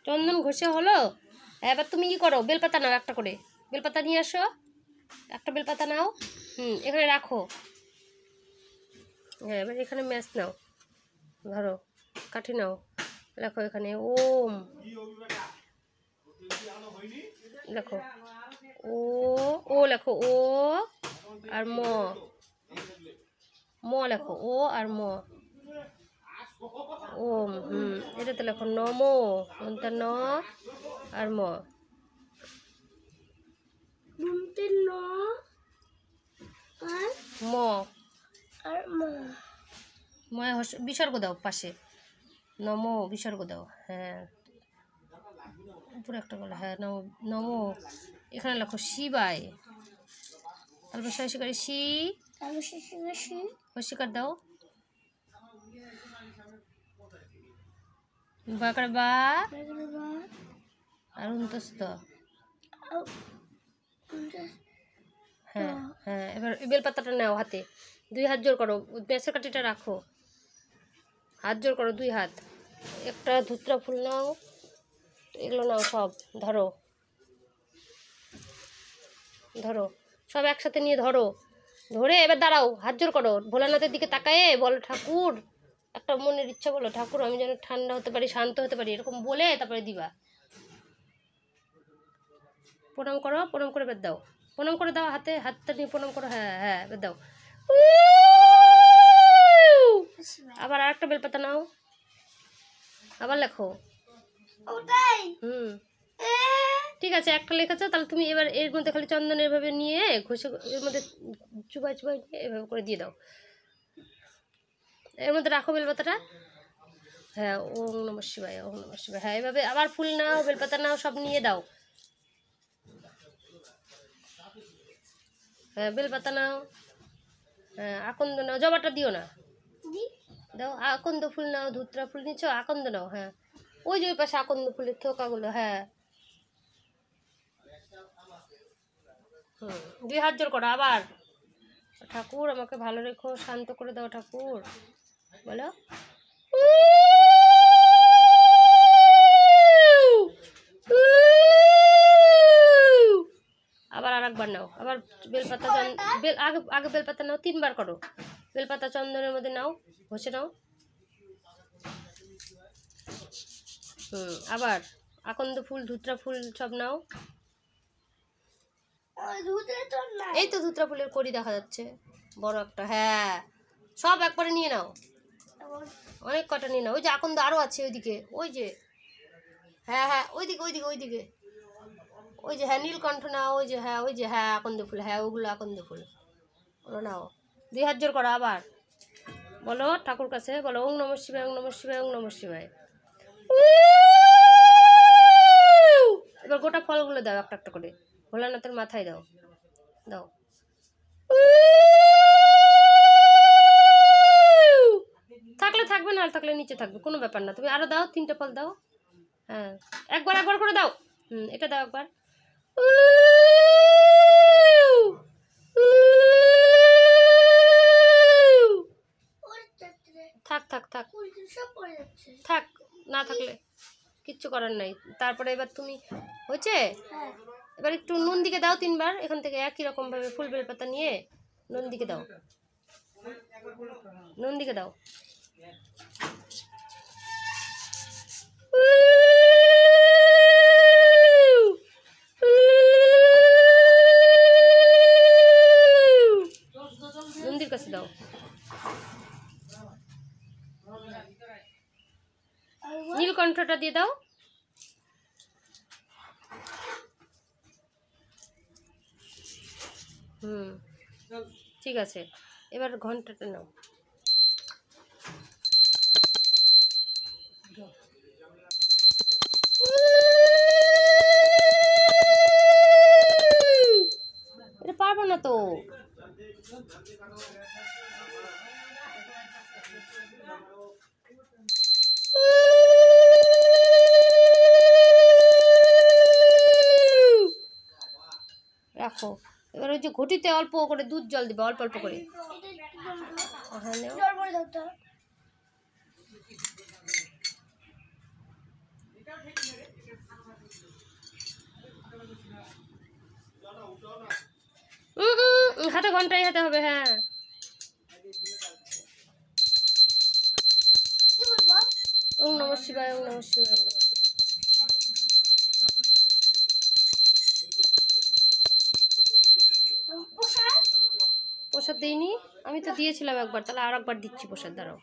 চন্দন ঘষে হলো। এবার তুমি কি করো, বেলপাতা নাও একটা করে, বেলপাতা নিয়ে আসো, একটা বেলপাতা নাও। এখানে রাখো। হ্যাঁ, এবার এখানে ম্যাচ নাও, ধরো কাঠি নাও, লেখো এখানে ওম, লেখো ও, ও লেখো ও আর ম, ম লেখো ও আর ম, ওম। এটাতে লেখো নমো, ন আর ম, ম আর ম, বিসর্গ দাও পাশে, নমো বিসর্গ দাও। হ্যাঁ, উপরে একটা বলো, হ্যাঁ নমো, নমো। এখানে লেখো শিবায়, তারপর শিকারি শি, শিকার দাও, বাকার বা আর উন্তস্ত। হ্যাঁ হ্যাঁ, এবার বেলপাতাটা নাও হাতে, 2 হাত জোর করো, বেসের কাঠিটা রাখো, হাত জোর করো 2 হাত। একটা ধুতরা ফুল নাও, এগুলো নাও সব, ধরো ধরো সব একসাথে নিয়ে ধরো, ধরে এবার দাঁড়াও, হাত জোর করো, ভোলানাথের দিকে তাকায়ে বলো ঠাকুর, একটা মনের ইচ্ছা বলো, ঠাকুর আমি যেন ঠান্ডা হতে পারি, শান্ত হতে পারি, এরকম বলে তারপরে দিবা। প্রণাম করো, প্রণাম করে বেদ দাও, প্রণাম করে দাও, হাতটা নিয়ে প্রণাম করো। হ্যাঁ হ্যাঁ, বেদ দাও। আবার আর একটা বেলপাতা নাও, আবার লেখো। ঠিক আছে, একটা লেখাছো, তাহলে তুমি এবার এর মধ্যে খালি চন্দন এভাবে নিয়ে ঘষে এর মধ্যে চুবাই চুবাই নিয়ে এভাবে করে দিয়ে দাও, এর মধ্যে রাখো বেলপাতাটা। হ্যাঁ, ওম নমঃ শিবায়, ওম নমঃ শিবায়। হ্যাঁ, এভাবে আবার ফুল নাও, বেলপাতা নাও, সব নিয়ে দাও। হ্যাঁ, বেলপাতা নাও, হ্যাঁ আকন্দ নাও, জবাটা দিও না, দাও। আকন্দ ফুল নাও, ধুতরা ফুল নিচ্ছ, আকন্দ নাও। হ্যাঁ, ওই যে ওই পাশে আকন্দ ফুলের থোকাগুলো। হ্যাঁ, 2 হাত জোর করো আবার, ঠাকুর আমাকে ভালো রেখো, শান্ত করে দাও ঠাকুর, বলো। আবার আর একবার নাও, আবার বেলপাতা আগে আগে বেলপাতা নাও, 3 বার করো, বেলপাতা চন্দনের মধ্যে নাও, ঘষে নাও। আবার আকন্দ ফুল, ধুতরা ফুল সব নাও। এই তো ধুতরা ফুলের কড়ি দেখা যাচ্ছে বড় একটা। হ্যাঁ, সব একবারে নিয়ে নাও, অনেক কটা নিয়ে নাও। ওই যে আকন্দ আরো আছে ওইদিকে, ওই যে, হ্যাঁ হ্যাঁ ওইদিকে ওইদিকে ওইদিকে, ওই যে হ্যাঁ নীলকণ্ঠ নাও, ওই যে হ্যাঁ, ওই যে হ্যাঁ আকন্দ ফুল, হ্যাঁ ওগুলো আকন্দ ফুল, ওগুলো নাও। 2 হাত জোর করো আবার, বলো ঠাকুর কাছে, বলো ওং নমঃ শিবায়, ওং নমঃ শিবায়, ওং নমঃ শিবায়। এবার গোটা ফলগুলো দাও একটা একটা করে, ভোলানাথের মাথায় দাও, দাও। থাকলে থাকবে, না থাকলে নিচে থাকবে, কোনো ব্যাপার না। তুমি আরো দাও, 3টে ফল দাও। হ্যাঁ, একবার একবার করে দাও। এটা দাও একবার। থাক থাক থাক থাক, না থাকলে কিচ্ছু করার নাই। তারপরে এবার তুমি হয়েছে, এবার একটু নুন দিকে দাও 3 বার, এখান থেকে একই রকম ভাবে ফুল বেলপাতা নিয়ে নুন দিকে দাও, নুন দিকে দাও। নন্দীর কাছে দাও। নীলকণ্ঠটা দিয়ে দাও। ঠিক আছে, এবার ঘন্টাটা নাও। এটা পারবো না তো। রাখো, এবার ওই যে ঘটিতে অল্প করে দুধ জল দিবে, অল্প অল্প করে। হাতে ঘন্টাই হাতে হবে। হ্যাঁ, ওম নমঃ শিবায়, ওম নমঃ শিবায়, ওম নমঃ শিবায়। প্রসাদ দিইনি, আমি তো দিয়েছিলাম একবার, তাহলে আর একবার দিচ্ছি প্রসাদ, দাঁড়াও।